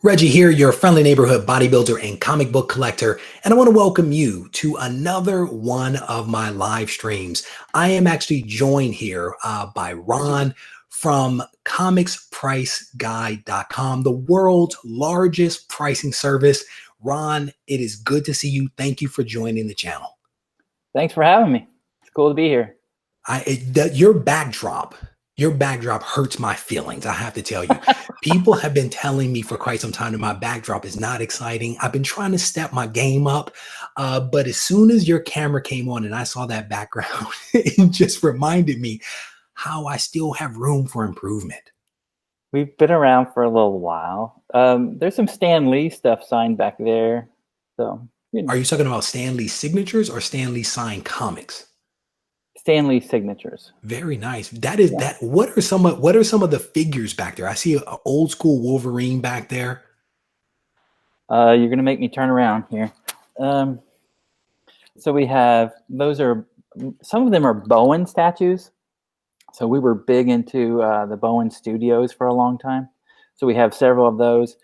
Reggie here, your friendly neighborhood bodybuilder and comic book collector, and I want to welcome you to another one of my live streams. I am actually joined here by Ron from comicspriceguide.com, the world's largest pricing service. Ron, it is good to see you. Thank you for joining the channel. Thanks for having me. It's cool to be here. Your backdrop hurts my feelings. I have to tell you, people have been telling me for quite some time that my backdrop is not exciting. I've been trying to step my game up, but as soon as your camera came on and I saw that background, it just reminded me how I still have room for improvement. We've been around for a little while. There's some Stan Lee stuff signed back there. So, Are you talking about Stan Lee signatures or Stan Lee signed comics? Stan Lee signatures. Very nice. That. What are some of the figures back there? I see an old school Wolverine back there. You're gonna make me turn around here. So we have some of them are Bowen statues. So we were big into the Bowen Studios for a long time. So we have several of those.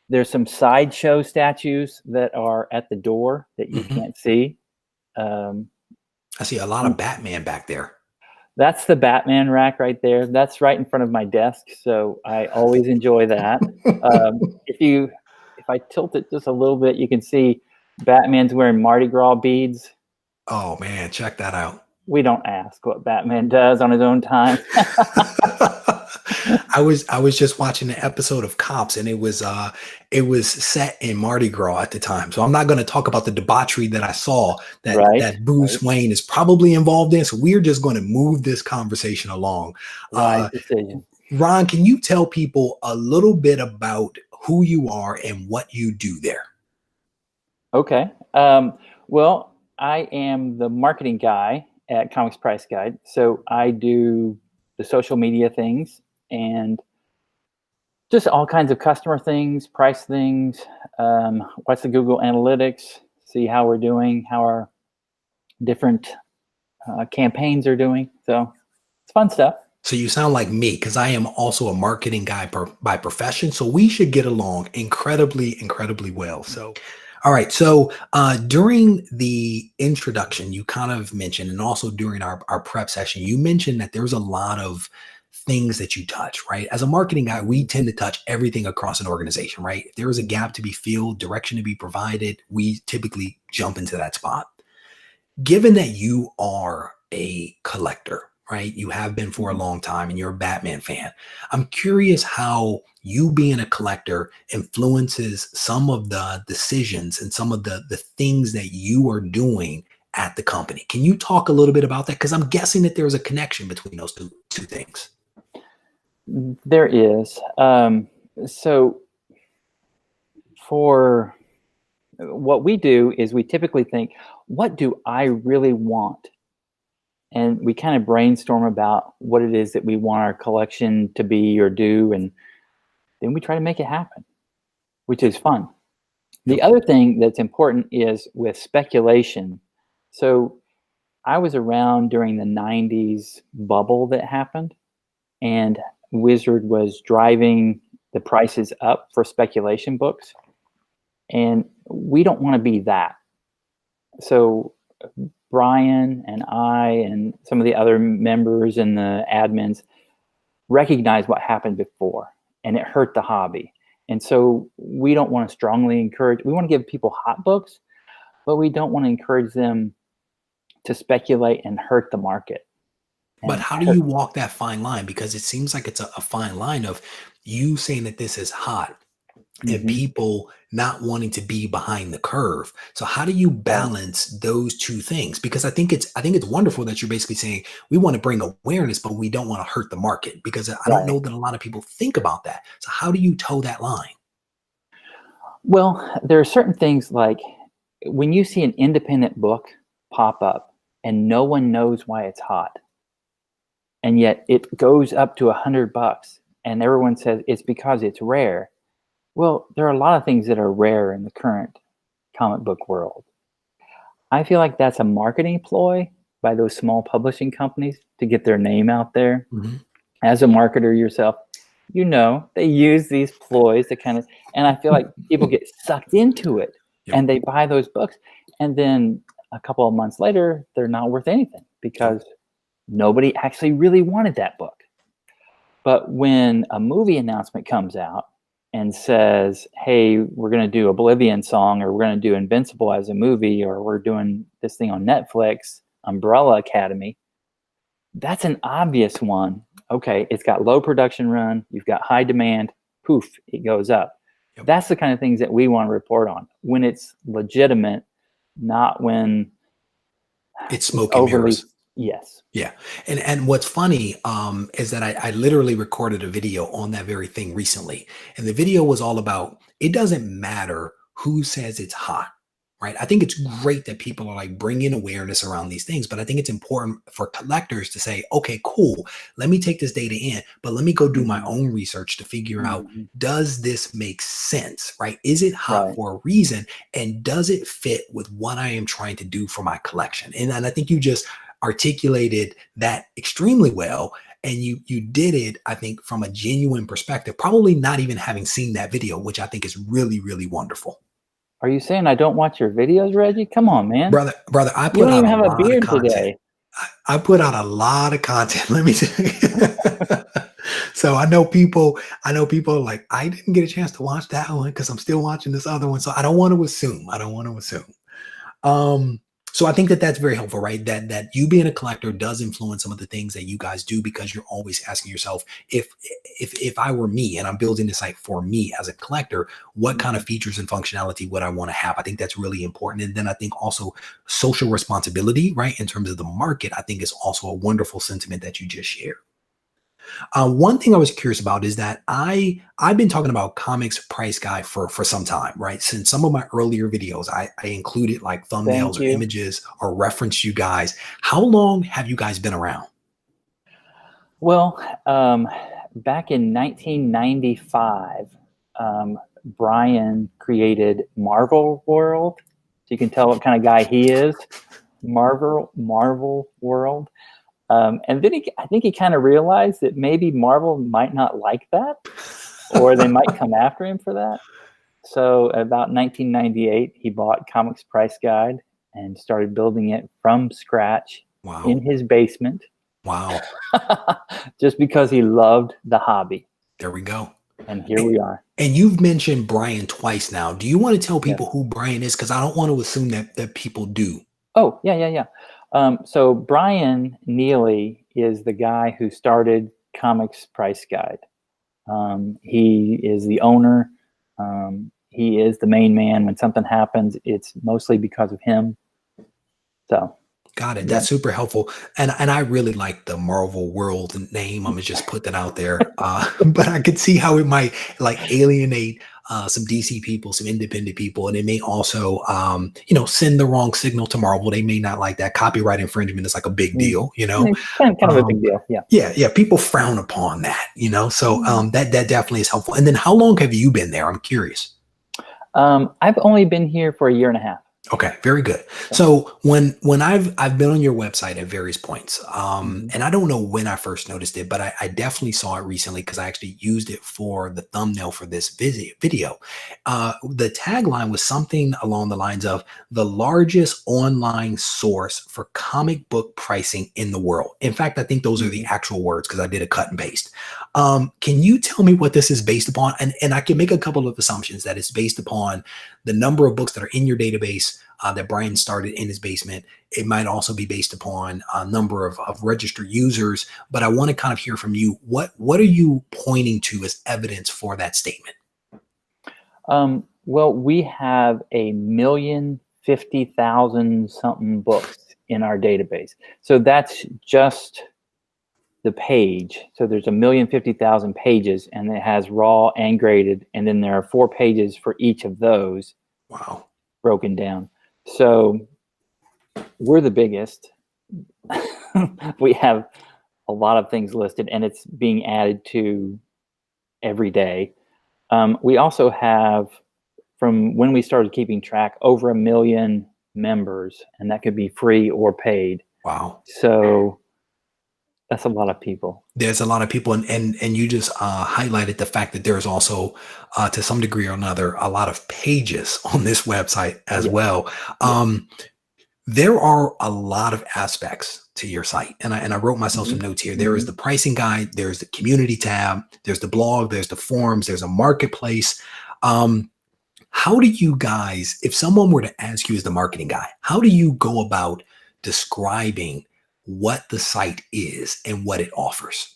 There's some sideshow statues that are at the door that you can't see. I see a lot of Batman back there. That's the Batman rack right there. That's right in front of my desk, so I always enjoy that. If I tilt it just a little bit, you can see Batman's wearing Mardi Gras beads. Oh man, check that out. We don't ask what Batman does on his own time. I was just watching an episode of Cops, and it was set in Mardi Gras at the time. So I'm not going to talk about the debauchery that I saw that Bruce Wayne is probably involved in. So we're just going to move this conversation along. Decision. Ron, can you tell people a little bit about who you are and what you do there? Okay. Well, I am the marketing guy at Comics Price Guide. So I do the social media things and just all kinds of customer things, price things, watch the Google Analytics, see how we're doing, how our different campaigns are doing. So it's fun stuff. So you sound like me, because I am also a marketing guy by profession. So we should get along incredibly, incredibly well. So, all right. So during the introduction, you kind of mentioned, and also during our prep session, you mentioned that there's a lot of things that you touch, right? As a marketing guy, we tend to touch everything across an organization, right? If there is a gap to be filled, direction to be provided, we typically jump into that spot. Given that you are a collector, right? You have been for a long time and you're a Batman fan. I'm curious how you being a collector influences some of the decisions and some of the things that you are doing at the company. Can you talk a little bit about that? Because I'm guessing that there's a connection between those two things. There is. So for what we do is we typically think, what do I really want? And we kind of brainstorm about what it is that we want our collection to be or do. And then we try to make it happen, which is fun. The other thing that's important is with speculation. So I was around during the 90s bubble that happened, and Wizard was driving the prices up for speculation books. And we don't want to be that. So Brian and I and some of the other members and the admins recognize what happened before, and it hurt the hobby. And so we don't want to strongly encourage, we want to give people hot books, but we don't want to encourage them to speculate and hurt the market. But how do you walk that fine line? Because it seems like it's a fine line of you saying that this is hot and people not wanting to be behind the curve. So how do you balance those two things? Because I think it's wonderful that you're basically saying we want to bring awareness, but we don't want to hurt the market, because I don't know that a lot of people think about that. So how do you toe that line? Well, there are certain things like when you see an independent book pop up and no one knows why it's hot, and yet it goes up to $100 and everyone says it's because it's rare. Well, there are a lot of things that are rare in the current comic book world. I feel like that's a marketing ploy by those small publishing companies to get their name out there. As a marketer yourself, they use these ploys to kind of, and I feel like people get sucked into it and they buy those books. And then a couple of months later, they're not worth anything because nobody actually really wanted that book. But when a movie announcement comes out and says, hey, we're going to do Oblivion Song, or we're going to do Invincible as a movie, or we're doing this thing on Netflix, Umbrella Academy, that's an obvious one. Okay, it's got low production run, you've got high demand, poof, it goes up. That's the kind of things that we want to report on when it's legitimate, not when it's smoke and mirrors. Yes. Yeah. And what's funny is that I literally recorded a video on that very thing recently. And the video was all about, it doesn't matter who says it's hot, right? I think it's great that people are like bringing awareness around these things, but I think it's important for collectors to say, okay, cool, let me take this data in, but let me go do my own research to figure out, does this make sense, right? Is it hot for a reason? And does it fit with what I am trying to do for my collection? And I think you just articulated that extremely well. And you did it, I think, from a genuine perspective, probably not even having seen that video, which I think is really, really wonderful. Are you saying I don't watch your videos, Reggie? Come on, man. Brother, I put you don't out even a have lot a beard of content. today. I put out a lot of content. Let me tell you. So I know people are like, I didn't get a chance to watch that one because I'm still watching this other one. So I don't want to assume. So I think that that's very helpful, right? That you being a collector does influence some of the things that you guys do, because you're always asking yourself, if I were me and I'm building this site for me as a collector, what kind of features and functionality would I want to have? I think that's really important. And then I think also social responsibility, right? In terms of the market, I think is also a wonderful sentiment that you just shared. One thing I was curious about is that I've been talking about comics price guide for some time, right? Since some of my earlier videos, I included like thumbnails or images or reference you guys. How long have you guys been around? Well, back in 1995, Brian created Marvel World. So you can tell what kind of guy he is. Marvel World. And then I think he kind of realized that maybe Marvel might not like that, or they might come after him for that. So about 1998, he bought Comics Price Guide and started building it from scratch in his basement. Wow. Just because he loved the hobby. There we go. And here we are. And you've mentioned Brian twice now. Do you want to tell people who Brian is? Because I don't want to assume that people do. Oh, yeah. So Brian Neely is the guy who started Comics Price Guide. He is the owner. He is the main man. When something happens, it's mostly because of him. So. Got it. That's super helpful. And I really like the Marvel World name. I'm gonna just put that out there. But I could see how it might like alienate some DC people, some independent people, and it may also send the wrong signal to Marvel. They may not like that. Copyright infringement is like a big deal, Kind of a big deal. Yeah. People frown upon that, So that definitely is helpful. And then how long have you been there? I'm curious. I've only been here for a year and a half. Okay, very good. So when I've been on your website at various points, and I don't know when I first noticed it, but I definitely saw it recently because I actually used it for the thumbnail for this video. The tagline was something along the lines of the largest online source for comic book pricing in the world. In fact, I think those are the actual words because I did a cut and paste. Can you tell me what this is based upon? And I can make a couple of assumptions that it's based upon the number of books that are in your database that Brian started in his basement. It might also be based upon a number of registered users, but I want to kind of hear from you. What are you pointing to as evidence for that statement? Well, we have 1,050,000 something books in our database. So that's just the page. So there's 1,050,000 pages, and it has raw and graded, and then there are 4 pages for each of those. Wow. Broken down. So we're the biggest. We have a lot of things listed, and it's being added to every day. We also have, from when we started keeping track, over 1 million members, and that could be free or paid. Wow. So That's a lot of people. There's a lot of people, and you just highlighted the fact that there's also, to some degree or another, a lot of pages on this website as Yeah. well. There are a lot of aspects to your site, and I wrote myself some notes here. There is the pricing guide, there's the community tab, there's the blog, there's the forums, there's a marketplace. How do you guys, if someone were to ask you as the marketing guy, how do you go about describing what the site is and what it offers?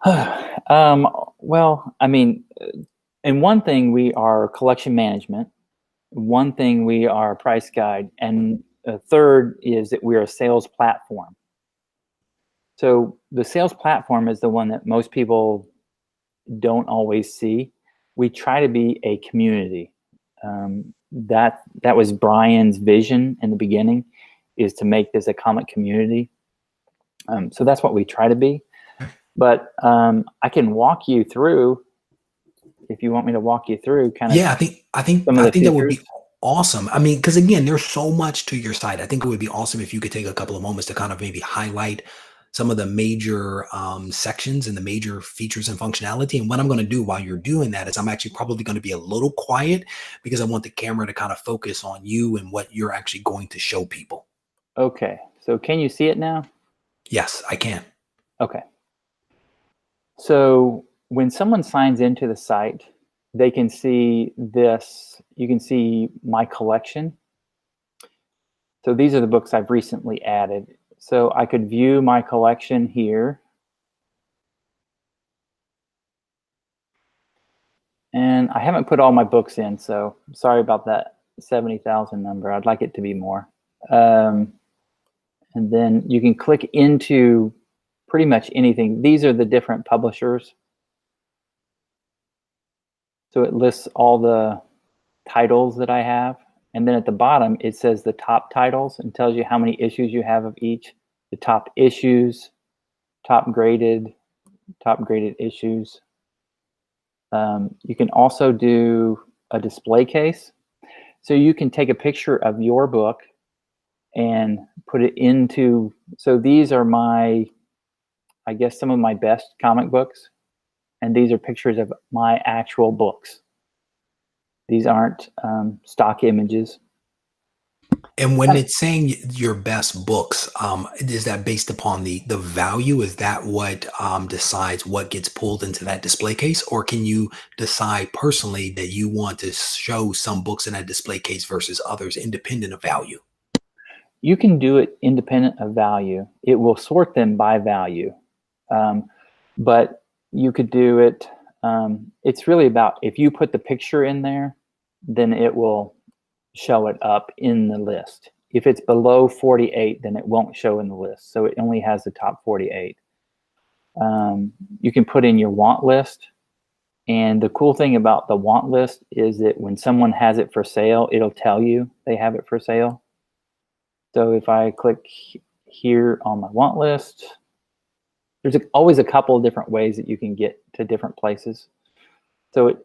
Well, I mean, in one thing we are collection management, one thing we are a price guide, and a third is that we're a sales platform. So the sales platform is the one that most people don't always see. We try to be a community. That was Brian's vision in the beginning, is to make this a comic community. So that's what we try to be. But I can walk you through, if you want me to walk you through kind of. Yeah, I think that would be awesome. I mean, because again, there's so much to your site. I think it would be awesome if you could take a couple of moments to kind of maybe highlight some of the major sections and the major features and functionality. And what I'm going to do while you're doing that is I'm actually probably going to be a little quiet because I want the camera to kind of focus on you and what you're actually going to show people. Okay. So can you see it now? Yes, I can. Okay. So when someone signs into the site, they can see this. You can see my collection. So these are the books I've recently added. So I could view my collection here. And I haven't put all my books in, so sorry about that 70,000 number. I'd like it to be more. And then you can click into pretty much anything. These are the different publishers. So it lists all the titles that I have. And then at the bottom, it says the top titles and tells you how many issues you have of each. The top issues, top graded issues. You can also do a display case. So you can take a picture of your book and put it into, so these are my, I guess, some of my best comic books. And these are pictures of my actual books. These aren't stock images. And when it's saying your best books, is that based upon the value? Is that what decides what gets pulled into that display case? Or can you decide personally that you want to show some books in that display case versus others independent of value? You can do it independent of value. It will sort them by value. But you could do it, it's really about, if you put the picture in there, then it will show it up in the list. If it's below 48, then it won't show in the list. So it only has the top 48. You can put in your want list. And the cool thing about the want list is that when someone has it for sale, it'll tell you they have it for sale. So if I click here on my want list, there's always a couple of different ways that you can get to different places. So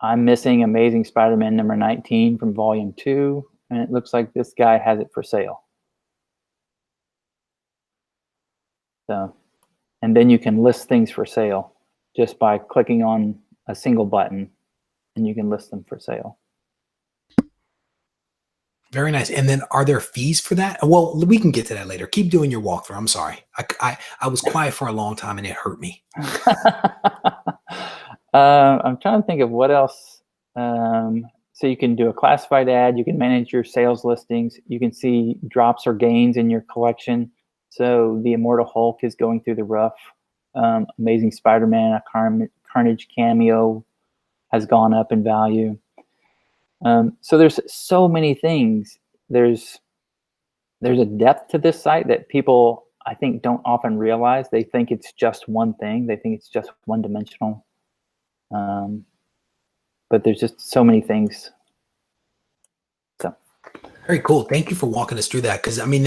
I'm missing Amazing Spider-Man number 19 from volume 2, and it looks like this guy has it for sale. So, and then you can list things for sale just by clicking on a single button, and you can list them for sale. Very nice. And then are there fees for that? Well, we can get to that later. Keep doing your walkthrough. I'm sorry. I was quiet for a long time and it hurt me. I'm trying to think of what else. So you can do a classified ad. You can manage your sales listings. You can see drops or gains in your collection. So the Immortal Hulk is going through the rough. Amazing Spider-Man, a Carnage cameo has gone up in value. So there's so many things. There's a depth to this site that people, I think, don't often realize. They think it's just one thing. They think it's just one-dimensional. But there's just so many things. So very cool. Thank you for walking us through that. Because I mean,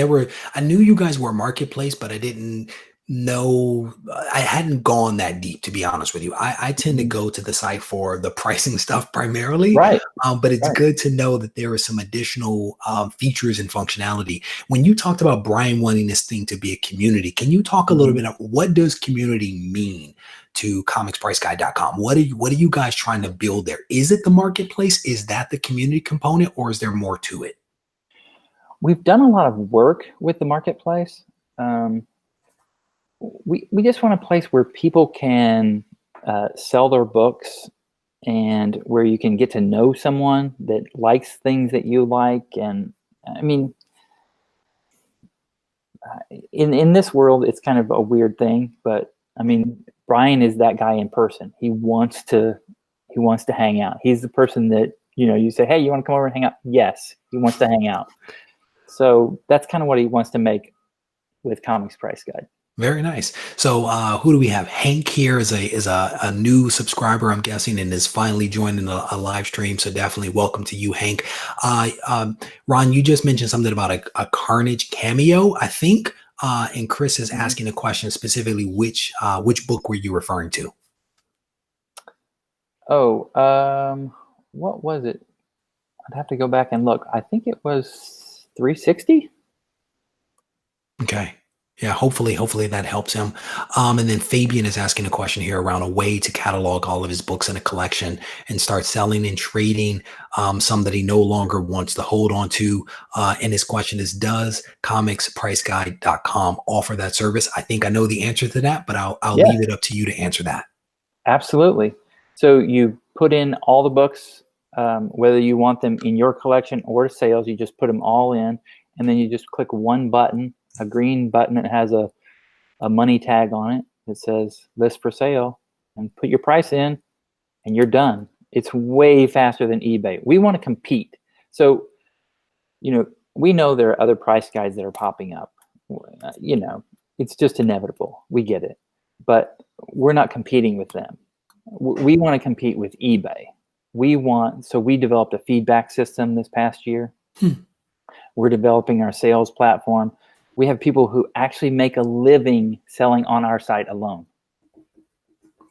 I knew you guys were a marketplace, but I didn't No, I hadn't gone that deep, to be honest with you. I tend to go to the site for the pricing stuff primarily, Right, but it's right. good to know that there are some additional features and functionality. When you talked about Brian wanting this thing to be a community, can you talk a little Mhm. bit of what does community mean to comicspriceguide.com? What are you guys trying to build there? Is it the marketplace? Is that the community component, or is there more to it? We've done a lot of work with the marketplace. Um, we just want a place where people can sell their books and where you can get to know someone that likes things that you like. And I mean, in this world, it's kind of a weird thing, but I mean, Brian is that guy in person. He wants to hang out. He's the person that, you say, hey, you want to come over and hang out? Yes, he wants to hang out. So that's kind of what he wants to make with Comics Price Guide. Very nice. So who do we have? Hank here is a new subscriber, I'm guessing, and is finally joining a live stream. So definitely welcome to you, Hank. Ron, you just mentioned something about a Carnage cameo, I think. And Chris is asking a question specifically, which book were you referring to? Oh, what was it? I'd have to go back and look. I think it was 360. Okay. Yeah, hopefully that helps him. And then Fabian is asking a question here around a way to catalog all of his books in a collection and start selling and trading some that he no longer wants to hold on to. And his question is, does comicspriceguide.com offer that service? I think I know the answer to that, but I'll Yes, leave it up to you to answer that. absolutely. So you put in all the books, whether you want them in your collection or sales, you just put them all in, and then you just click one button, a green button that has a money tag on it that says list for sale, and put your price in, and you're done. It's way faster than eBay. We want to compete. So, we know there are other price guides that are popping up. It's just inevitable. We get it. But we're not competing with them. We want to compete with eBay. So we developed a feedback system this past year. Hmm. We're developing our sales platform. We have people who actually make a living selling on our site alone.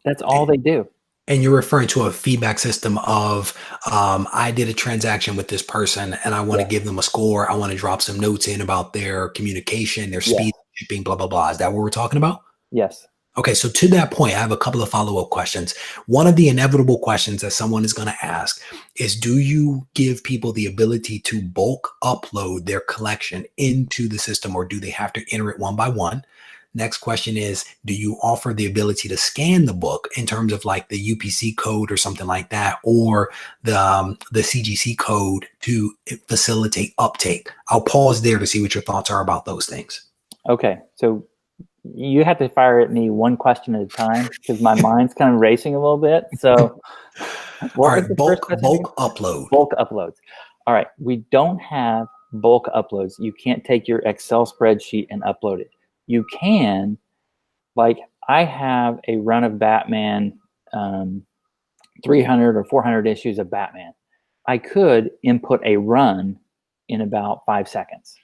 That's all they do. And you're referring to a feedback system of, I did a transaction with this person and I want to Yeah. give them a score. I want to drop some notes in about their communication, their Yes. speed, shipping, blah, blah, blah. Is that what we're talking about? Yes. Okay, so to that point, I have a couple of follow-up questions. One of the inevitable questions that someone is going to ask is, do you give people the ability to bulk upload their collection into the system, or do they have to enter it one by one? Next question is, do you offer the ability to scan the book in terms of like the UPC code or something like that, or the CGC code to facilitate uptake? I'll pause there to see what your thoughts are about those things. Okay. So you have to fire at me one question at a time because my mind's kind of racing a little bit. So All what was right, the first question again? bulk upload. Bulk uploads. All right. We don't have bulk uploads. You can't take your Excel spreadsheet and upload it. You can, like, I have a run of Batman, 300 or 400 issues of Batman. I could input a run in about 5 seconds.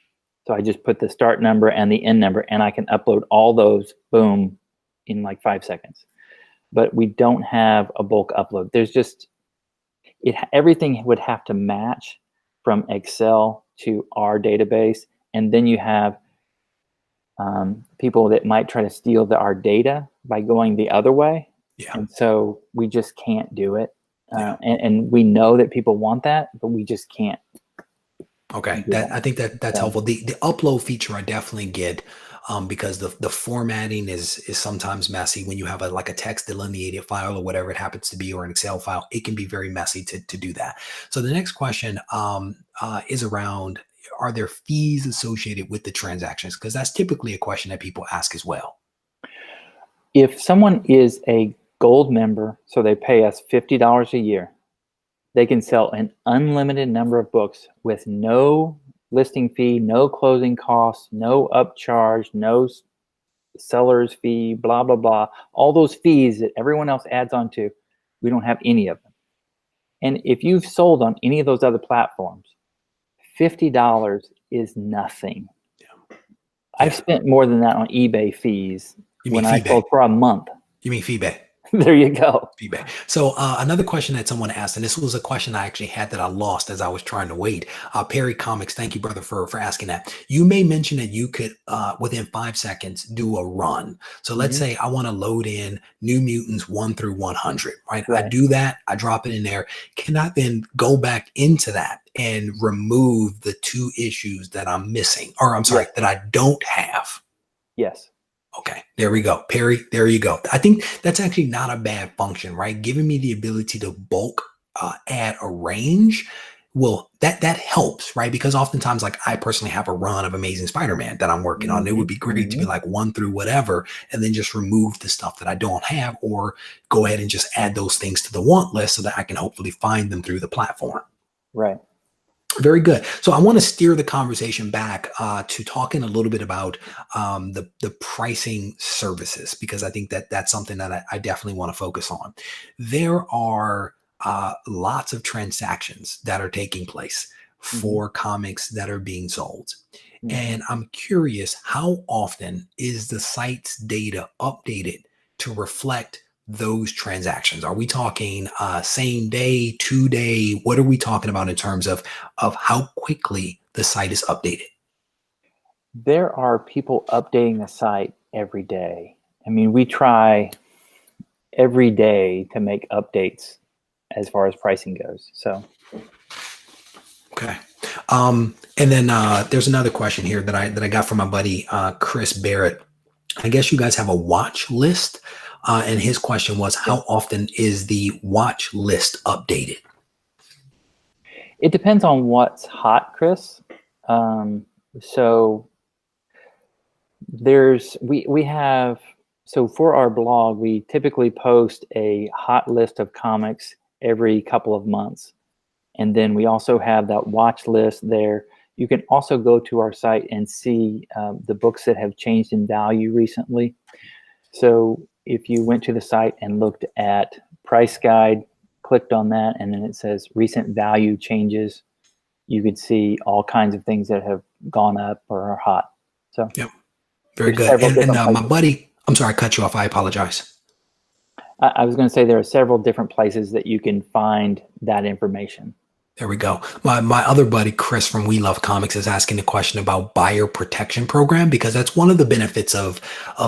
So I just put the start number and the end number, and I can upload all those, boom, in like 5 seconds. But we don't have a bulk upload. There's just, everything would have to match from Excel to our database. And then you have people that might try to steal our data by going the other way. Yeah. And so we just can't do it. Yeah. And we know that people want that, but we just can't. Okay, I think that's helpful. The upload feature I definitely get, because the formatting is sometimes messy when you have like a text delineated file or whatever it happens to be, or an Excel file. It can be very messy to do that. So the next question is around, are there fees associated with the transactions? Because that's typically a question that people ask as well. If someone is a gold member, so they pay us $50 a year, they can sell an unlimited number of books with no listing fee, no closing costs, no upcharge, no seller's fee, blah, blah, blah. All those fees that everyone else adds on to, we don't have any of them. And if you've sold on any of those other platforms, $50 is nothing. I've spent more than that on eBay fees when I sold for a month. You mean feedback? There you go. Feedback. So another question that someone asked, and this was a question I actually had that I lost as I was trying to wait. Perry Comics, thank you, brother, for asking that. You may mention that you could, within 5 seconds, do a run. So let's say I want to load in New Mutants 1 through 100, right? I do that. I drop it in there. Can I then go back into that and remove the 2 issues that I'm missing, or I'm sorry, that I don't have? Yes. Okay, there we go. Perry, there you go. I think that's actually not a bad function, right? Giving me the ability to bulk add a range. Well, that helps, right? Because oftentimes, like, I personally have a run of Amazing Spider-Man that I'm working on. It would be great to be like 1 through whatever, and then just remove the stuff that I don't have, or go ahead and just add those things to the want list so that I can hopefully find them through the platform. Right. Very good. So I want to steer the conversation back to talking a little bit about the pricing services, because I think that that's something that I definitely want to focus on. There are lots of transactions that are taking place for comics that are being sold. And I'm curious, how often is the site's data updated to reflect those transactions? Are we talking same day, 2 day? What are we talking about in terms of how quickly the site is updated? There are people updating the site every day. I mean, we try every day to make updates as far as pricing goes. So, okay. And then there's another question here that I got from my buddy Chris Barrett. I guess you guys have a watch list. And his question was, how often is the watch list updated? It depends on what's hot, Chris. So we have, so for our blog, we typically post a hot list of comics every couple of months. And then we also have that watch list there. You can also go to our site and see the books that have changed in value recently. So if you went to the site and looked at price guide, clicked on that, and then it says recent value changes, you could see all kinds of things that have gone up or are hot. So yep, very good. And my buddy, I'm sorry, I cut you off. I apologize. I was going to say there are several different places that you can find that information. There we go. My other buddy, Chris from We Love Comics, is asking a question about buyer protection program, because that's one of the benefits of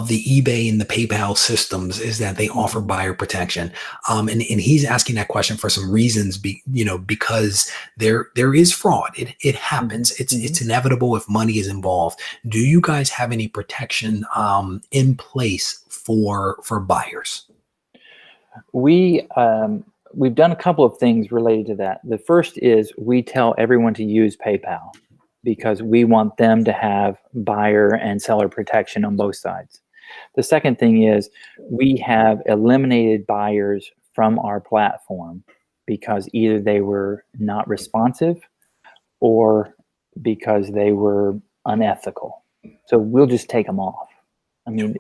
the eBay and the PayPal systems, is that they offer buyer protection. And he's asking that question for some reasons, because there is fraud. It happens. It's inevitable if money is involved. Do you guys have any protection in place for buyers? We've done a couple of things related to that. The first is we tell everyone to use PayPal because we want them to have buyer and seller protection on both sides. The second thing is we have eliminated buyers from our platform because either they were not responsive or because they were unethical. So we'll just take them off. I mean,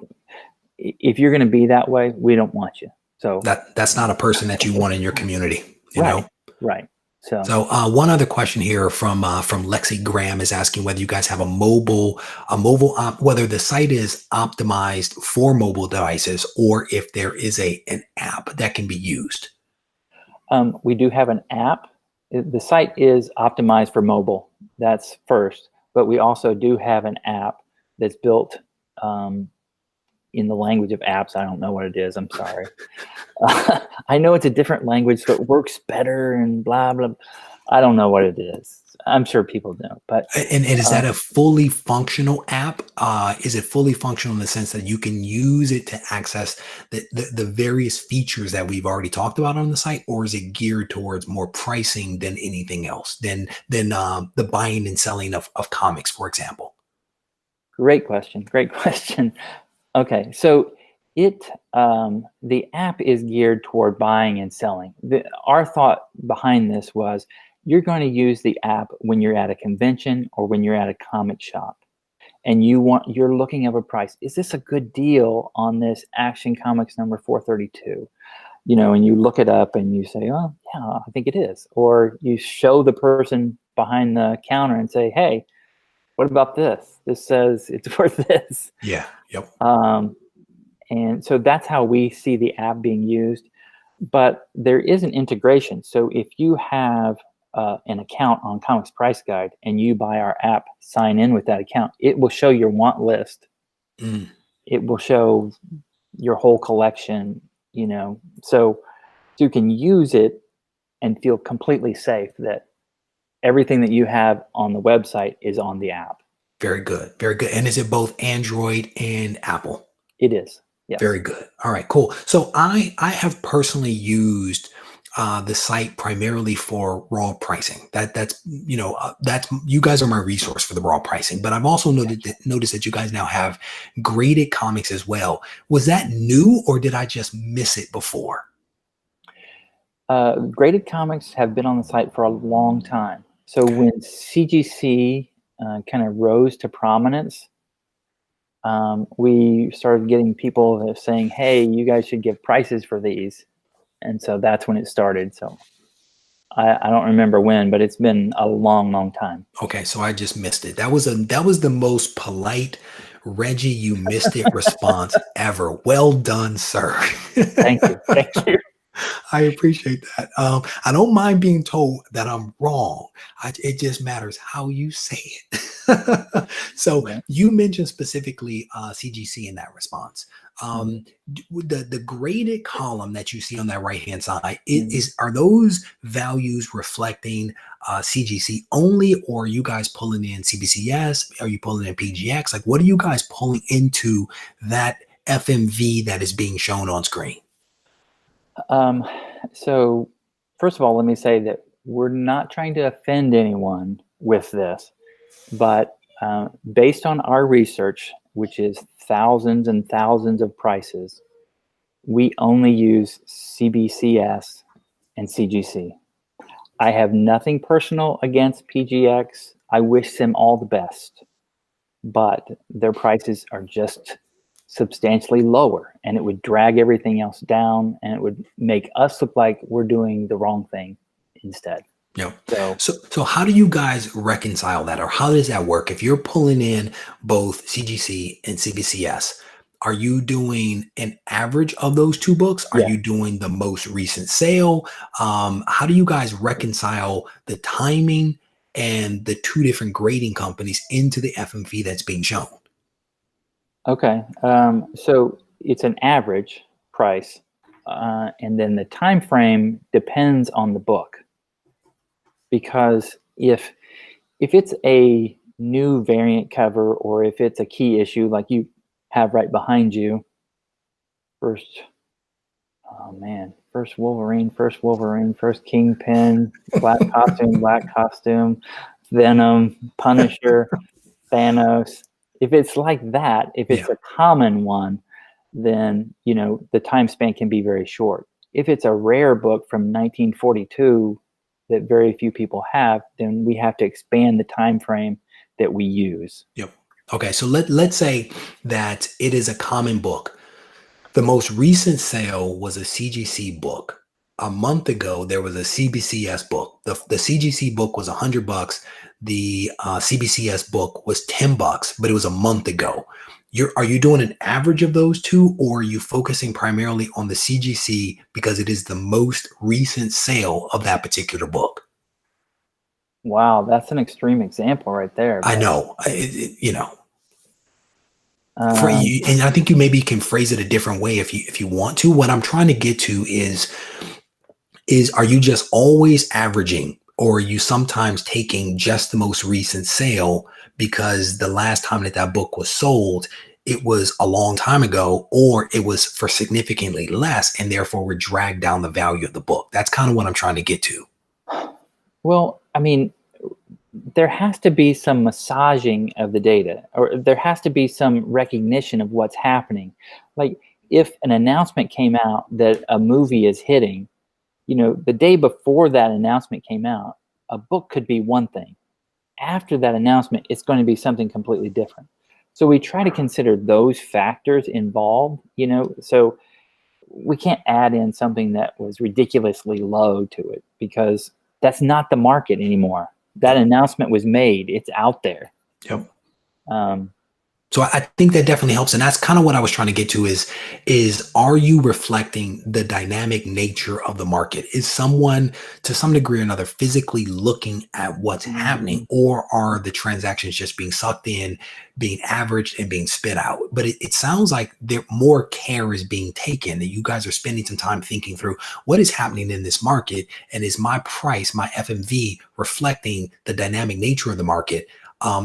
if you're going to be that way, we don't want you. So that's not a person that you want in your community, you know? Right. So one other question here from Lexi Graham is asking whether you guys have whether the site is optimized for mobile devices, or if there is an app that can be used. We do have an app. The site is optimized for mobile. That's first, but we also do have an app that's built in the language of apps. I don't know what it is. I'm sorry. I know it's a different language, so it works better and blah, blah. I don't know what it is. I'm sure people know. But and is that a fully functional app? Is it fully functional in the sense that you can use it to access the various features that we've already talked about on the site, or is it geared towards more pricing than anything else, than the buying and selling of comics, for example? Great question. Okay, so the app is geared toward buying and selling. Our thought behind this was you're going to use the app when you're at a convention or when you're at a comic shop, and you're looking up a price. Is this a good deal on this Action Comics number 432? And you look it up and you say, oh yeah, I think it is. Or you show the person behind the counter and say, hey, what about this? This says it's worth this. Yeah. Yep. And so that's how we see the app being used. But there is an integration. So if you have an account on Comics Price Guide and you buy our app, sign in with that account, it will show your want list. It will show your whole collection, so you can use it and feel completely safe that everything that you have on the website is on the app. Very good. Very good. And is it both Android and Apple? It is. Yes. Very good. All right, cool. So I have personally used the site primarily for raw pricing. That's you guys are my resource for the raw pricing. But I've also noticed that you guys now have graded comics as well. Was that new, or did I just miss it before? Graded comics have been on the site for a long time. So when CGC kind of rose to prominence, we started getting people saying, "Hey, you guys should give prices for these," and so that's when it started. So I don't remember when, but it's been a long, long time. Okay, so I just missed it. That was the most polite Reggie, you missed it response ever. Well done, sir. Thank you. Thank you. I appreciate that. I don't mind being told that I'm wrong. It just matters how you say it. So Yeah. you mentioned specifically CGC in that response. The graded column that you see on that right-hand side, are those values reflecting CGC only, or are you guys pulling in CBCS? Are you pulling in PGX? Like, what are you guys pulling into that FMV that is being shown on screen? So first of all, let me say that we're not trying to offend anyone with this, but based on our research, which is thousands and thousands of prices, we only use CBCS and CGC. I have nothing personal against PGX. I wish them all the best, but their prices are just substantially lower, and it would drag everything else down, and it would make us look like we're doing the wrong thing instead. Yeah. So how do you guys reconcile that, or how does that work? If you're pulling in both CGC and CBCS, are you doing an average of those two books? Are you doing the most recent sale? How do you guys reconcile the timing and the two different grading companies into the FMV that's being shown? Okay, so it's an average price, and then the time frame depends on the book. Because if it's a new variant cover, or if it's a key issue like you have right behind you, first Wolverine, first Kingpin, black costume, Venom, Punisher, Thanos. If it's like that, if it's a common one, then the time span can be very short. If it's a rare book from 1942 that very few people have, then we have to expand the time frame that we use. Yep. Okay, so let's say that it is a common book. The most recent sale was a CGC book. A month ago, there was a CBCS book. The CGC book was $100. The CBCS book was $10, but it was a month ago. Are you doing an average of those two, or are you focusing primarily on the CGC because it is the most recent sale of that particular book? Wow, that's an extreme example right there. I know, and I think you maybe can phrase it a different way if you want to. What I'm trying to get to is are you just always averaging, or are you sometimes taking just the most recent sale because the last time that book was sold, it was a long time ago, or it was for significantly less, and therefore would drag down the value of the book? That's kind of what I'm trying to get to. Well, I mean, there has to be some massaging of the data, or there has to be some recognition of what's happening. Like, if an announcement came out that a movie is hitting, the day before that announcement came out, a book could be one thing. After that announcement, it's going to be something completely different. So we try to consider those factors involved, so we can't add in something that was ridiculously low to it, because that's not the market anymore. That announcement was made. It's out there. Yep. Um, So I think that definitely helps. And that's kind of what I was trying to get to is are you reflecting the dynamic nature of the market? Is someone to some degree or another physically looking at what's happening, mhm. or are the transactions just being sucked in, being averaged and being spit out? But it sounds like there more care is being taken, that you guys are spending some time thinking through what is happening in this market, and is my price, my FMV reflecting the dynamic nature of the market?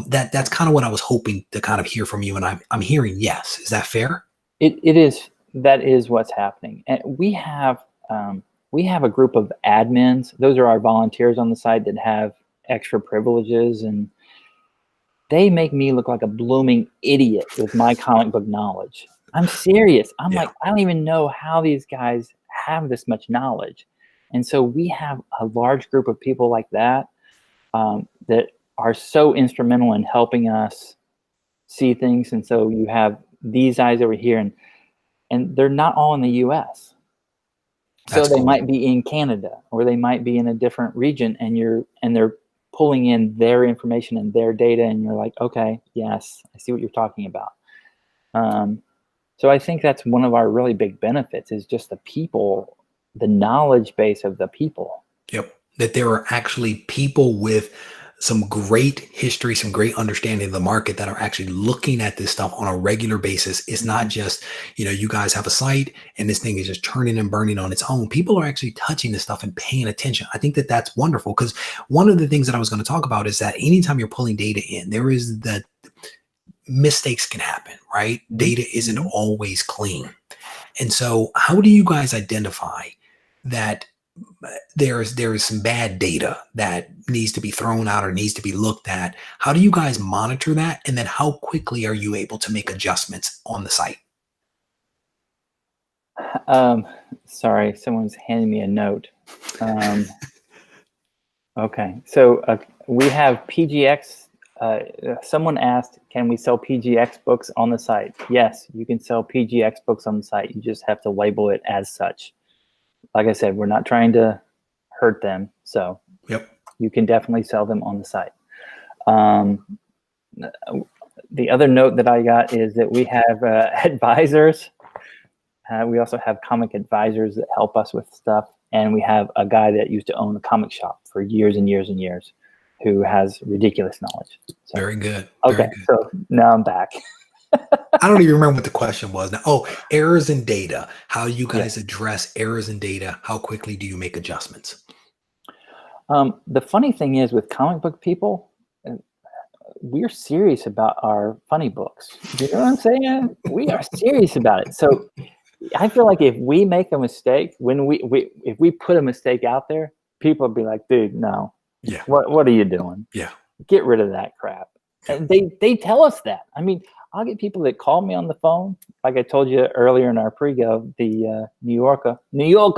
That's kind of what I was hoping to kind of hear from you, and I'm hearing yes. Is that fair? It is, that is what's happening. And we have a group of admins. Those are our volunteers on the site that have extra privileges, and they make me look like a blooming idiot with my comic book knowledge. I'm serious. I'm Yeah, like, I don't even know how these guys have this much knowledge. And so we have a large group of people like that, that are so instrumental in helping us see things. And so you have these guys over here, and they're not all in the US. So that's they cool. might be in Canada, or they might be in a different region, and they're pulling in their information and their data, and you're like, okay, yes, I see what you're talking about. Um, so I think that's one of our really big benefits, is just the people, the knowledge base of the people. Yep. That there are actually people with some great history, some great understanding of the market that are actually looking at this stuff on a regular basis. It's not just, you guys have a site and this thing is just turning and burning on its own. People are actually touching this stuff and paying attention. I think that that's wonderful, because one of the things that I was going to talk about is that anytime you're pulling data in, there is that mistakes can happen, right? Data isn't Mhm. always clean. And so how do you guys identify that there is some bad data that needs to be thrown out or needs to be looked at? How do you guys monitor that? And then how quickly are you able to make adjustments on the site? Um, Sorry, someone's handing me a note. Okay, so we have PGX. Someone asked, can we sell PGX books on the site? Yes, you can sell PGX books on the site. You just have to label it as such. Like I said, we're not trying to hurt them, so Yep. you can definitely sell them on the site. Um, the other note that I got is that we have advisors. We also have comic advisors that help us with stuff. And we have a guy that used to own a comic shop for years and years and years, who has ridiculous knowledge. So, Very good. Very okay, good. so now I'm back. I don't even remember what the question was now. Oh, errors in data. How you Yeah. guys address errors in data? How quickly do you make adjustments? The funny thing is, with comic book people, we're serious about our funny books. You know what I'm saying? We are serious about it. So I feel like if we make a mistake, when if we put a mistake out there, people will be like, dude, no. Yeah. What are you doing? Yeah. Get rid of that crap. Yeah. And they tell us that. I mean, I'll get people that call me on the phone, like I told you earlier in our pre-go, the New Yorker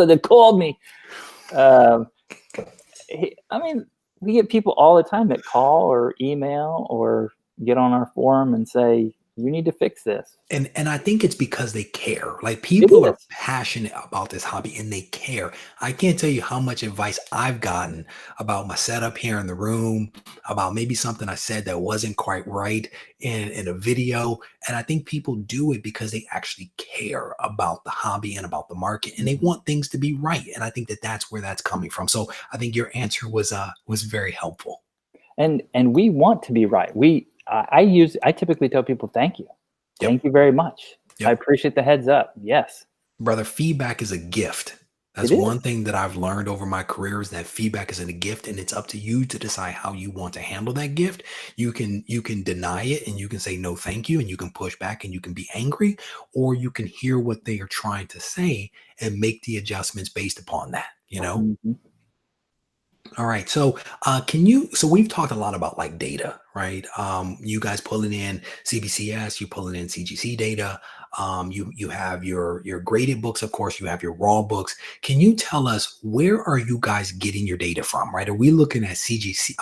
that called me. I mean, we get people all the time that call or email or get on our forum and say, you need to fix this. And I think it's because they care. Like, It people are is. passionate about this hobby and they care. I can't tell you how much advice I've gotten about my setup here in the room, about maybe something I said that wasn't quite right in a video. And I think people do it because they actually care about the hobby and about the market, and they want things to be right. And I think that that's where that's coming from. So I think your answer was very helpful. And we want to be right. I typically tell people, thank you. Yep. Thank you very much. I Yep. appreciate the heads up. Yes, Brother, feedback is a gift. it That's one is. thing that I've learned over my career, is that feedback is a gift, and it's up to you to decide how you want to handle that gift. You can deny it and you can say no thank you, and you can push back and you can be angry, or you can hear what they are trying to say and make the adjustments based upon that. Mhm. All right. So we've talked a lot about like data, right? You guys pulling in CBCS, you pulling in CGC data. You have your graded books, of course, you have your raw books. Can you tell us, where are you guys getting your data from, right? Are we looking at CGC,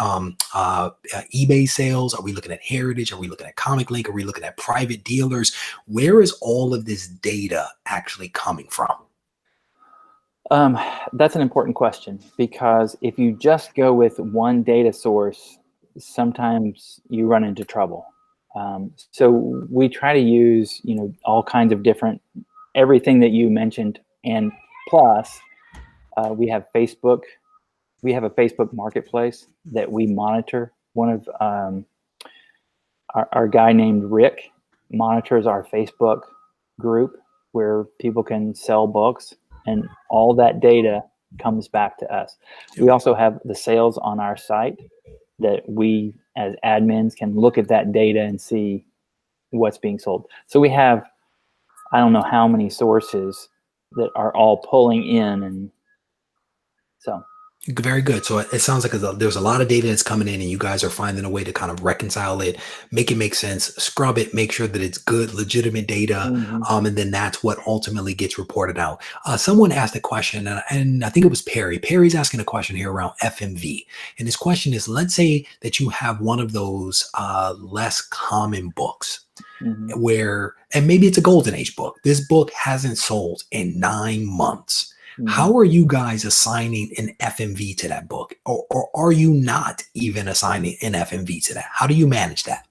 eBay sales? Are we looking at Heritage? Are we looking at Comic Link? Are we looking at private dealers? Where is all of this data actually coming from? That's an important question, because if you just go with one data source, sometimes you run into trouble. So we try to use, all kinds of different, everything that you mentioned, and plus we have Facebook. We have a Facebook marketplace that we monitor. One of our guy named Rick monitors our Facebook group where people can sell books, and all that data comes back to us. We also have the sales on our site that we as admins can look at that data and see what's being sold. So we have, I don't know how many sources that are all pulling in, and so. Very good. So it sounds like there's a lot of data that's coming in, and you guys are finding a way to kind of reconcile it, make it make sense, scrub it, make sure that it's good, legitimate data, and then that's what ultimately gets reported out. Someone asked a question, and I think it was Perry. Perry's asking a question here around FMV, and his question is: let's say that you have one of those less common books. Where, and maybe it's a golden age book. This book hasn't sold in 9 months. How are you guys assigning an FMV to that book? Or are you not even assigning an FMV to that? How do you manage that?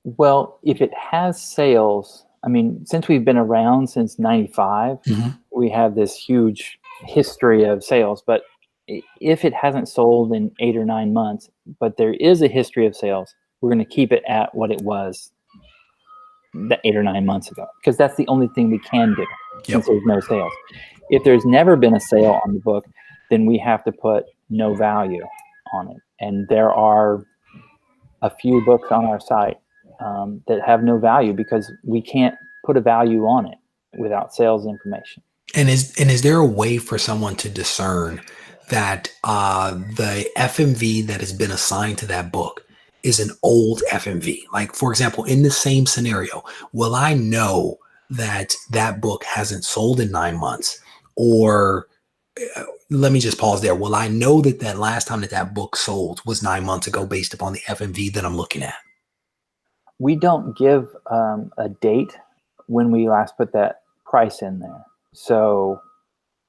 Well, if it has sales, I mean, since we've been around since 95, we have this huge history of sales. But if it hasn't sold in 8 or 9 months, but there is a history of sales, we're going to keep it at what it was 8 or 9 months ago, because that's the only thing we can do since there's no sales. If there's never been a sale on the book, then we have to put no value on it. And there are a few books on our site that have no value because we can't put a value on it without sales information. And is there a way for someone to discern that the FMV that has been assigned to that book is an old FMV? Like, for example, in the same scenario, will I know that that book hasn't sold in 9 months? Or let me just pause there. Will I know that that last time that that book sold was 9 months ago based upon the FMV that I'm looking at? We don't give a date when we last put that price in there. So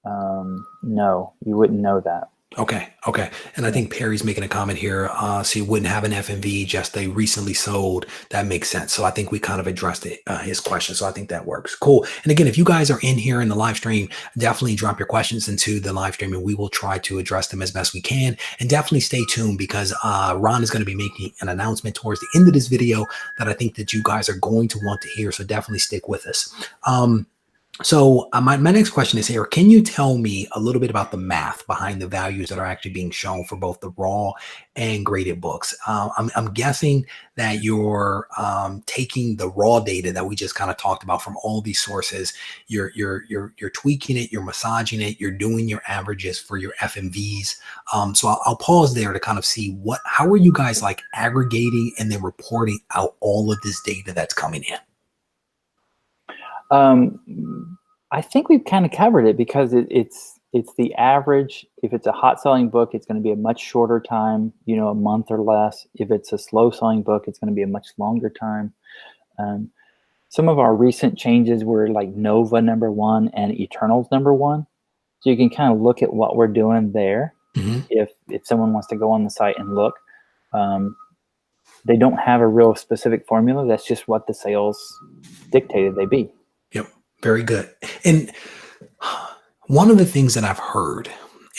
no, you wouldn't know that. Okay. And I think Perry's making a comment here. So you wouldn't have an FMV, just they recently sold. That makes sense. So I think we kind of addressed his question. So I think that works. Cool. And again, if you guys are in here in the live stream, definitely drop your questions into the live stream and we will try to address them as best we can. And definitely stay tuned because Ron is going to be making an announcement towards the end of this video that I think that you guys are going to want to hear. So definitely stick with us. So my next question is here. Can you tell me a little bit about the math behind the values that are actually being shown for both the raw and graded books? I'm guessing that you're taking the raw data that we just kind of talked about from all these sources. You're tweaking it, you're massaging it, you're doing your averages for your FMVs. So I'll pause there to kind of see how are you guys like aggregating and then reporting out all of this data that's coming in? I think we've kind of covered it because it's the average. If it's a hot selling book, it's going to be a much shorter time, a month or less. If it's a slow selling book, it's going to be a much longer time. Some of our recent changes were like Nova #1 and Eternals #1. So you can kind of look at what we're doing there. If someone wants to go on the site and look, they don't have a real specific formula. That's just what the sales dictated they be. Yep. Very good. And one of the things that I've heard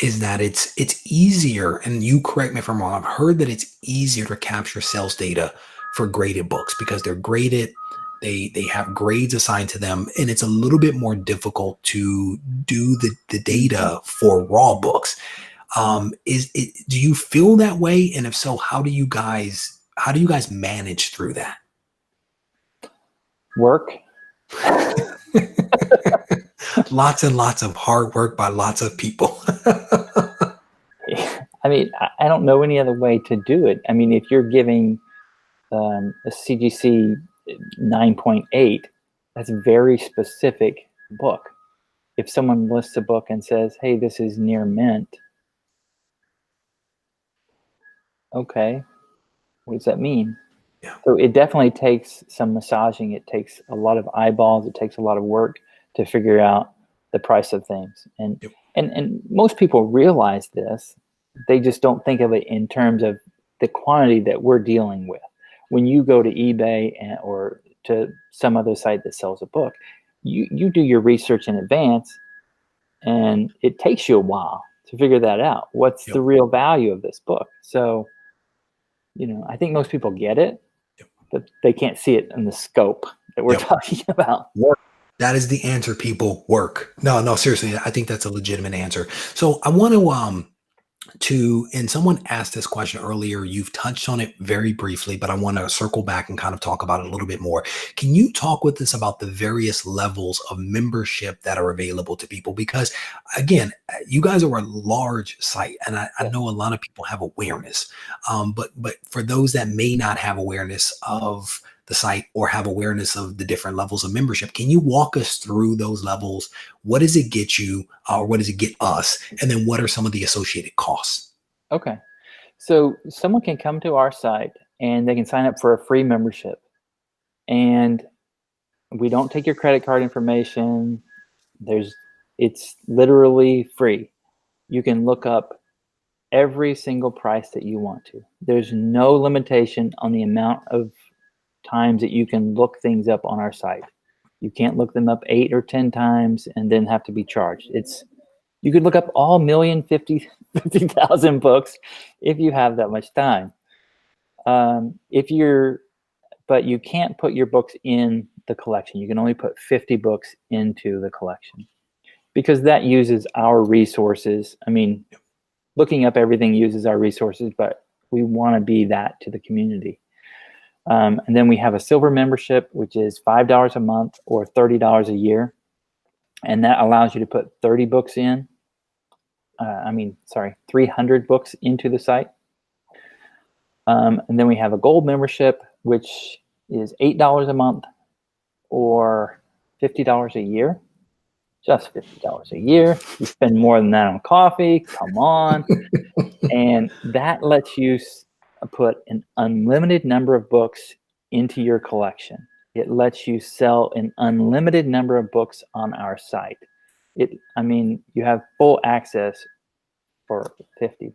is that it's easier, and you correct me if I'm wrong, I've heard that it's easier to capture sales data for graded books because they're graded, they have grades assigned to them, and it's a little bit more difficult to do the data for raw books. Do you feel that way? And if so, how do you guys manage through that? Work. Lots and lots of hard work by lots of people. I mean, I don't know any other way to do it. I mean, if you're giving a CGC 9.8, that's a very specific book. If someone lists a book and says, hey, this is near mint, okay, what does that mean? Yeah. So it definitely takes some massaging. It takes a lot of eyeballs. It takes a lot of work to figure out the price of things. And and most people realize this. They just don't think of it in terms of the quantity that we're dealing with. When you go to eBay or to some other site that sells a book, you do your research in advance, and it takes you a while to figure that out. What's the real value of this book? So, I think most people get it, but they can't see it in the scope that we're talking about. Work. That is the answer, people. Work. No, seriously, I think that's a legitimate answer. So I want and someone asked this question earlier. You've touched on it very briefly, but I want to circle back and kind of talk about it a little bit more. Can you talk with us about the various levels of membership that are available to people? Because again, you guys are a large site, and I know a lot of people have awareness. But for those that may not have awareness of the site or have awareness of the different levels of membership, can you walk us through those levels? What does it get you, or what does it get us? And then what are some of the associated costs? Okay. So someone can come to our site and they can sign up for a free membership. And we don't take your credit card information. It's literally free. You can look up every single price that you want to. There's no limitation on the amount of times that you can look things up on our site. You can't look them up 8 or 10 times and then have to be charged. You could look up all 1,050,000 books if you have that much time. But you can't put your books in the collection. You can only put 50 books into the collection because that uses our resources. I mean, looking up everything uses our resources, but we want to be that to the community. And then we have a silver membership, which is $5 a month or $30 a year. And that allows you to put 300 books into the site. And then we have a gold membership, which is $8 a month or $50 a year. Just $50 a year. You spend more than that on coffee. Come on. And that lets you put an unlimited number of books into your collection. It lets you sell an unlimited number of books on our site. You have full access for $50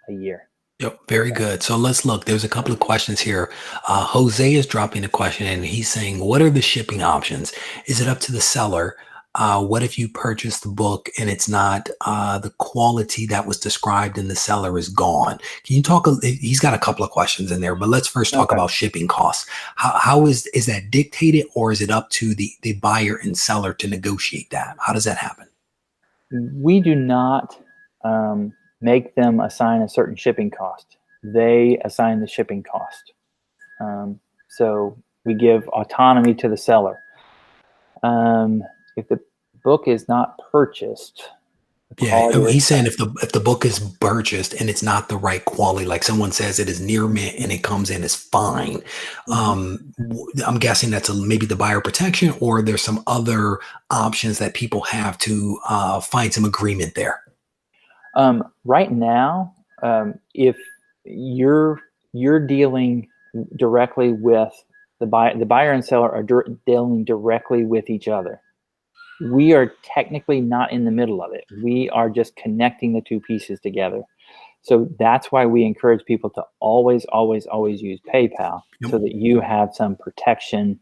a year. Yep, very good. So let's look. There's a couple of questions here. Jose is dropping a question and he's saying, what are the shipping options? Is it up to the seller? What if you purchase the book and it's not the quality that was described in the seller is gone? Can you talk? He's got a couple of questions in there, but let's first talk about shipping costs. How is that dictated, or is it up to the buyer and seller to negotiate that? How does that happen? We do not make them assign a certain shipping cost. They assign the shipping cost. So we give autonomy to the seller. If the book is not purchased, he's saying if the book is purchased and it's not the right quality, like someone says it is near mint and it comes in as fine, I'm guessing that's maybe the buyer protection, or there's some other options that people have to find some agreement there. Right now, if you're dealing directly with the buyer and seller are dealing directly with each other. We are technically not in the middle of it. We are just connecting the two pieces together. So that's why we encourage people to always, always, always use PayPal, so that you have some protection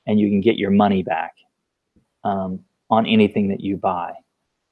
and you can get your money back on anything that you buy.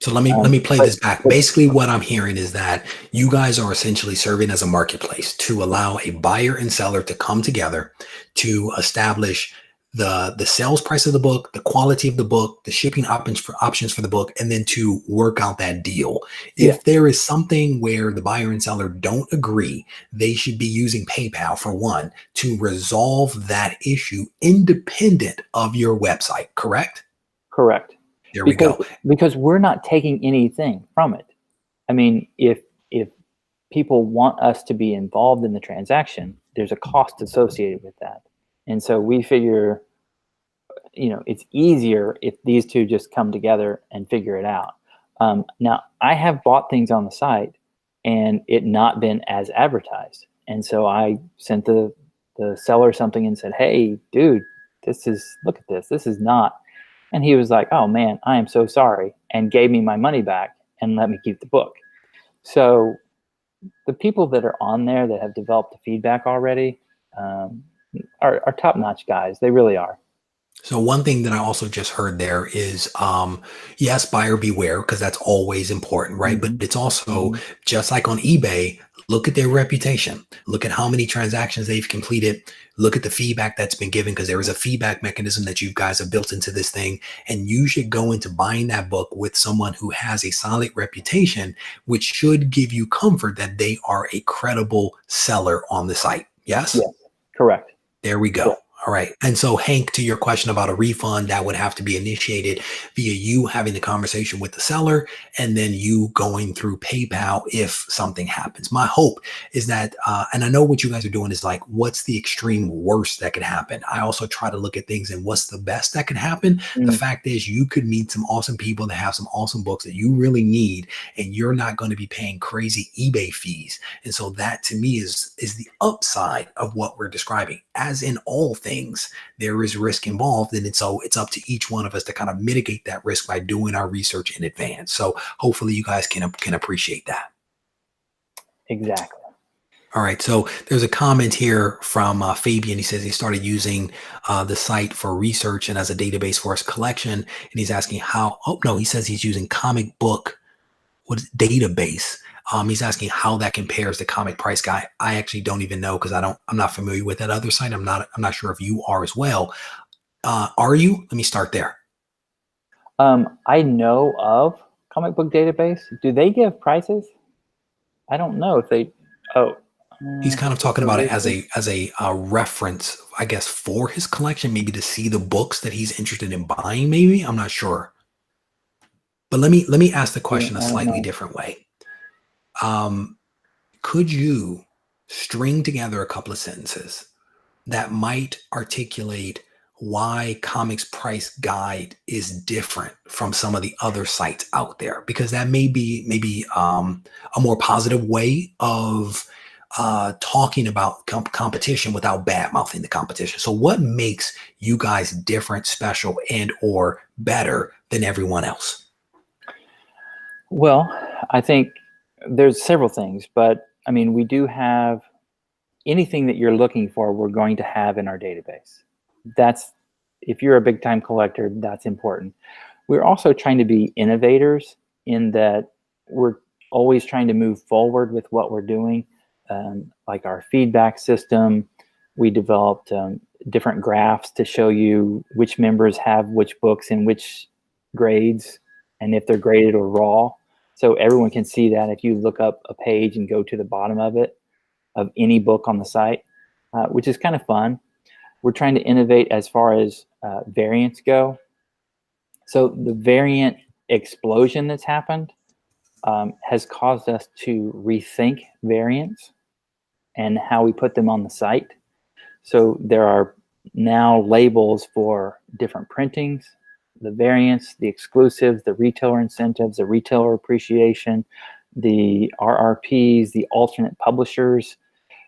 So let me play this back. Basically, what I'm hearing is that you guys are essentially serving as a marketplace to allow a buyer and seller to come together to establish the sales price of the book, the quality of the book, the shipping options for the book, and then to work out that deal. If there is something where the buyer and seller don't agree, they should be using PayPal, for one, to resolve that issue independent of your website, correct? Correct. There we go. Because we're not taking anything from it. I mean, if people want us to be involved in the transaction, there's a cost associated with that. And so we figure, it's easier if these two just come together and figure it out. Now, I have bought things on the site and it not been as advertised. And so I sent the seller something and said, hey, dude, look at this. This is not. And he was like, oh, man, I am so sorry, and gave me my money back and let me keep the book. So the people that are on there that have developed the feedback already are top-notch guys. They really are. So one thing that I also just heard there is, yes, buyer beware, because that's always important, right? But it's also just like on eBay, look at their reputation, look at how many transactions they've completed, look at the feedback that's been given, because there is a feedback mechanism that you guys have built into this thing. And you should go into buying that book with someone who has a solid reputation, which should give you comfort that they are a credible seller on the site. Yes? Yes, correct. There we go. All right. And so, Hank, to your question about a refund, that would have to be initiated via you having the conversation with the seller and then you going through PayPal if something happens. My hope is that, and I know what you guys are doing is like, what's the extreme worst that could happen? I also try to look at things and what's the best that could happen. The fact is, you could meet some awesome people that have some awesome books that you really need, and you're not going to be paying crazy eBay fees. And so that to me is the upside of what we're describing. As in all things, there is risk involved, and so it's up to each one of us to kind of mitigate that risk by doing our research in advance. So hopefully you guys can appreciate that. Exactly. All right. So there's a comment here from Fabian. He says he started using the site for research and as a database for his collection. And he's asking how, oh no, he says he's using comic book, database. He's asking how that compares to Comic Price Guide. I actually don't even know because I'm not familiar with that other site. I'm not sure if you are as well. Are you? Let me start there. I know of Comic Book Database. Do they give prices? I don't know if they. Oh, he's kind of talking about it as a reference, I guess, for his collection, maybe to see the books that he's interested in buying. Maybe I'm not sure. But let me ask the question a slightly different way. Could you string together a couple of sentences that might articulate why Comics Price Guide is different from some of the other sites out there? Because that may be a more positive way of talking about competition without bad mouthing the competition. So what makes you guys different, special, and or better than everyone else? Well, I think there's several things, but I mean, we do have anything that you're looking for, we're going to have in our database. That's, if you're a big time collector, that's important. We're also trying to be innovators in that we're always trying to move forward with what we're doing. Like our feedback system, we developed different graphs to show you which members have which books in which grades and if they're graded or raw. So everyone can see that if you look up a page and go to the bottom of it, of any book on the site, which is kind of fun. We're trying to innovate as far as variants go. So the variant explosion that's happened has caused us to rethink variants and how we put them on the site. So there are now labels for different printings, the variants, the exclusives, the retailer incentives, the retailer appreciation, the RRPs, the alternate publishers,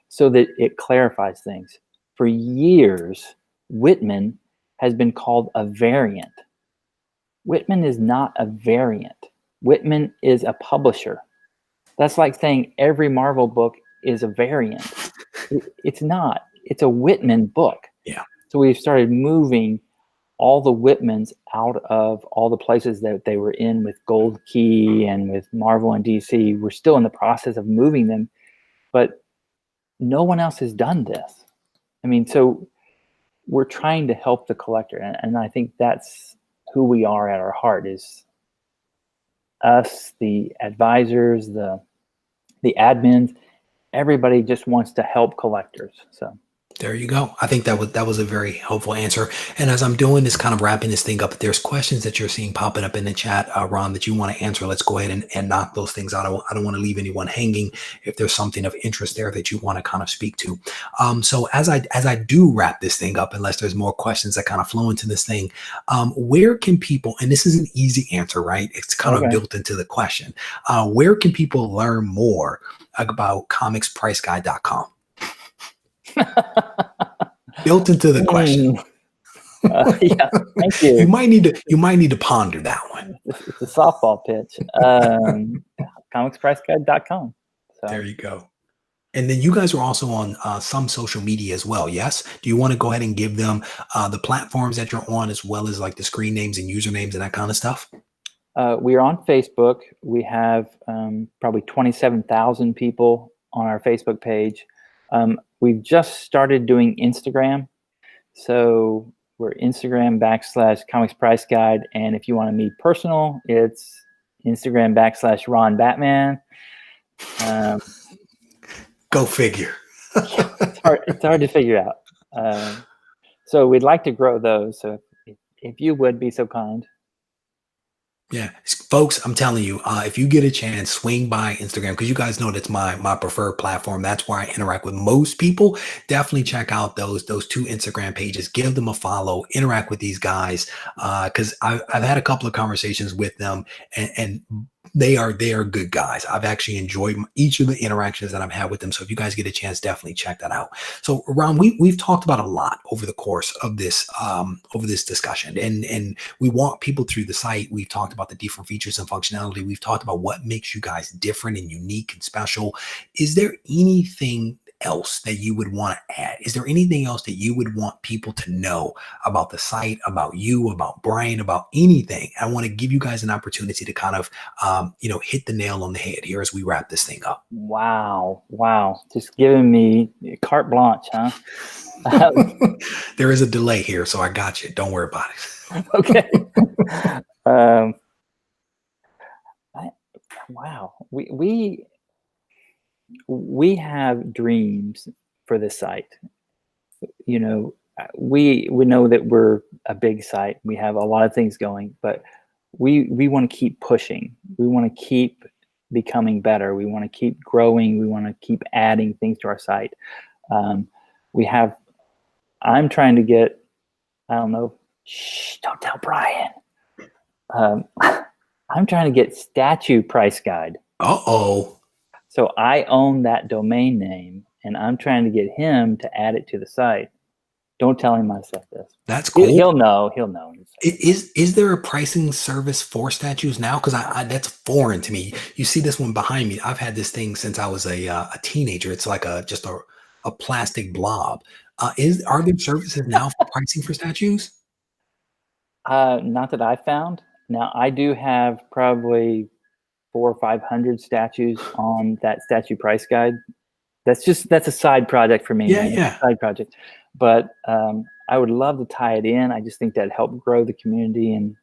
so that it clarifies things. For years, Whitman has been called a variant. Whitman is not a variant. Whitman is a publisher. That's like saying every Marvel book is a variant. It's not. It's a Whitman book. Yeah. So we've started moving all the Whitmans out of all the places that they were in with Gold Key and with Marvel and DC. We're still in the process of moving them, but no one else has done this. I mean, so we're trying to help the collector. And I think that's who we are at our heart, is us, the advisors, the admins. Everybody just wants to help collectors. So there you go. I think that was a very helpful answer. And as I'm doing this, kind of wrapping this thing up, if there's questions that you're seeing popping up in the chat, Ron, that you want to answer, let's go ahead and knock those things out. I don't want to leave anyone hanging if there's something of interest there that you want to kind of speak to. So as I do wrap this thing up, unless there's more questions that kind of flow into this thing, where can people, and this is an easy answer, right? It's kind of built into the question. Where can people learn more about comicspriceguide.com? Built into the question. Yeah, thank you. You might need to ponder that one. It's a softball pitch. Comicspriceguide.com. So There you go. And then you guys are also on some social media as well, yes? Do you want to go ahead and give them the platforms that you're on, as well as like the screen names and usernames and that kind of stuff? we are on Facebook. We have probably 27,000 people on our Facebook page. We've just started doing Instagram. So we're Instagram /Comics Price Guide. And if you want to meet personal, it's Instagram /Ron Batman. Go figure. It's hard to figure out. So we'd like to grow those. So if you would be so kind. Yeah, folks, I'm telling you, if you get a chance, swing by Instagram, because you guys know that's my preferred platform. That's where I interact with most people. Definitely check out those two Instagram pages. Give them a follow. Interact with these guys, because I've had a couple of conversations with them, and they are good guys. I've actually enjoyed each of the interactions that I've had with them. So if you guys get a chance, definitely check that out. So Ron, we've talked about a lot over the course of this discussion, and we walk people through the site. We've talked about the different features and functionality. We've talked about what makes you guys different and unique and special. Is there anything else that you would want to add? Is there anything else that you would want people to know about the site, about you, about Brian, about anything? I want to give you guys an opportunity to kind of, hit the nail on the head here as we wrap this thing up. Wow. Just giving me carte blanche, huh? There is a delay here, so I got you. Don't worry about it. Okay. Wow. We have dreams for this site. We know that we're a big site. We have a lot of things going, but we want to keep pushing. We want to keep becoming better. We want to keep growing. We want to keep adding things to our site. I'm trying to get, I don't know, shh, don't tell Brian. I'm trying to get Statue Price Guide. Uh-oh. So I own that domain name, and I'm trying to get him to add it to the site. Don't tell him I said this. That's cool. He'll know. Is there a pricing service for statues now? Because I that's foreign to me. You see this one behind me. I've had this thing since I was a teenager. It's like just a plastic blob. Are there services now for pricing for statues? Not that I found. Now I do have probably 400 or 500 statues on that Statue Price Guide. That's a side project for me. Yeah. Side project. But I would love to tie it in. I just think that'd help grow the community, and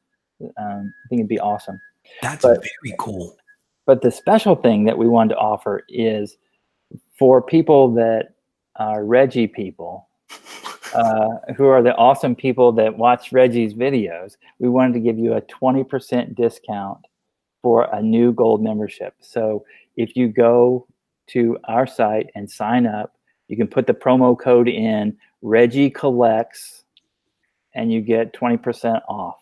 I think it'd be awesome. That's very cool. But the special thing that we wanted to offer is for people that are Regie people, who are the awesome people that watch Reggie's videos, we wanted to give you a 20% discount for a new gold membership. So if you go to our site and sign up, you can put the promo code in Regie Collects, and you get 20% off.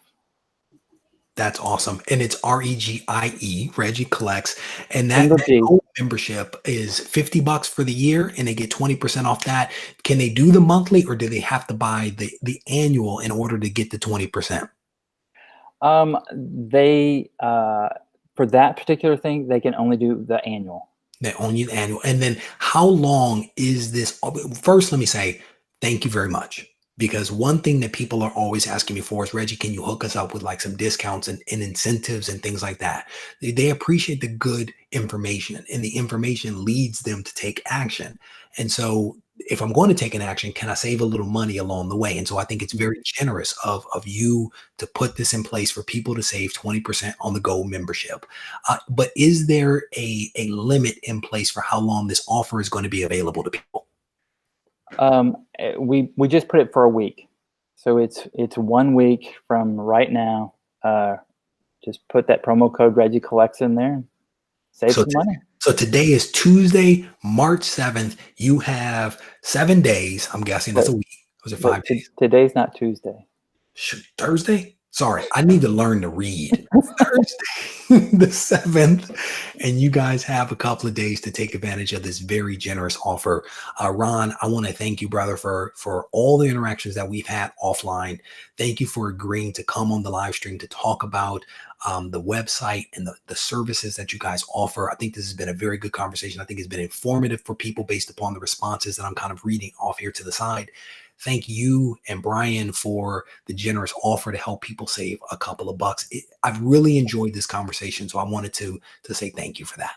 That's awesome. And it's REGIE, Regie Collects. And that gold membership is $50 for the year, and they get 20% off that. Can they do the monthly, or do they have to buy the annual in order to get the 20%? They for that particular thing, they can only do the annual. They only the annual. And then how long is this? First, let me say thank you very much. Because one thing that people are always asking me for is, Regie, can you hook us up with like some discounts and incentives and things like that? They appreciate the good information, and the information leads them to take action. And so if I'm going to take an action, can I save a little money along the way? And so I think it's very generous of you to put this in place for people to save 20% on the gold membership. But is there a limit in place for how long this offer is going to be available to people? We just put it for a week, so it's 1 week from right now. Just put that promo code Regie Collects in there, and save some money. So today is Tuesday, March 7th. You have 7 days. I'm guessing that's a week. Was it 5 days? Today's not Tuesday. Thursday? Sorry, I need to learn to read. Thursday, the 7th, and you guys have a couple of days to take advantage of this very generous offer. Ron, I want to thank you, brother, for all the interactions that we've had offline. Thank you for agreeing to come on the live stream to talk about the website and the services that you guys offer. I think this has been a very good conversation. I think it's been informative for people based upon the responses that I'm kind of reading off here to the side. Thank you and Brian for the generous offer to help people save a couple of bucks. I've really enjoyed this conversation, so I wanted to say thank you for that.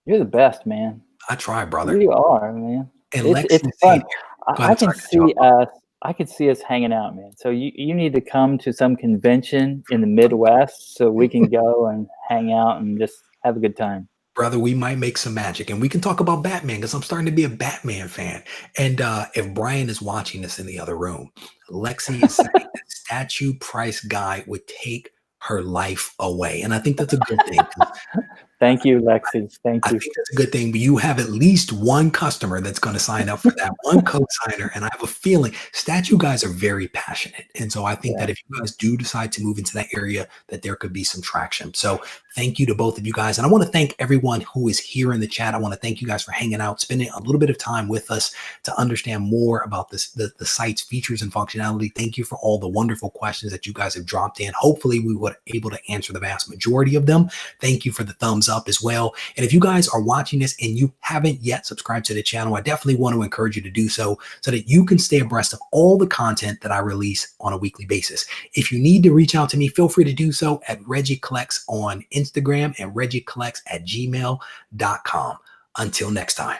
You're the best, man. I try, brother. You are, man. And It's fun. I can see us. I can see us hanging out, man. So you need to come to some convention in the Midwest so we can go and hang out and just have a good time. Brother, we might make some magic, and we can talk about Batman because I'm starting to be a Batman fan. And if Brian is watching this in the other room, Lexi is saying that statue price guy would take her life away. And I think that's a good thing. Thank you, Lexi. Thank you. I think that's a good thing, but you have at least one customer that's going to sign up for that, one co-signer. And I have a feeling statue guys are very passionate. And so I think that if you guys do decide to move into that area, that there could be some traction. So thank you to both of you guys. And I want to thank everyone who is here in the chat. I want to thank you guys for hanging out, spending a little bit of time with us to understand more about the site's features and functionality. Thank you for all the wonderful questions that you guys have dropped in. Hopefully we were able to answer the vast majority of them. Thank you for the thumbs up as well. And if you guys are watching this and you haven't yet subscribed to the channel, I definitely want to encourage you to do so that you can stay abreast of all the content that I release on a weekly basis. If you need to reach out to me, feel free to do so at Regie Collects on Instagram and regiecollects@gmail.com. Until next time.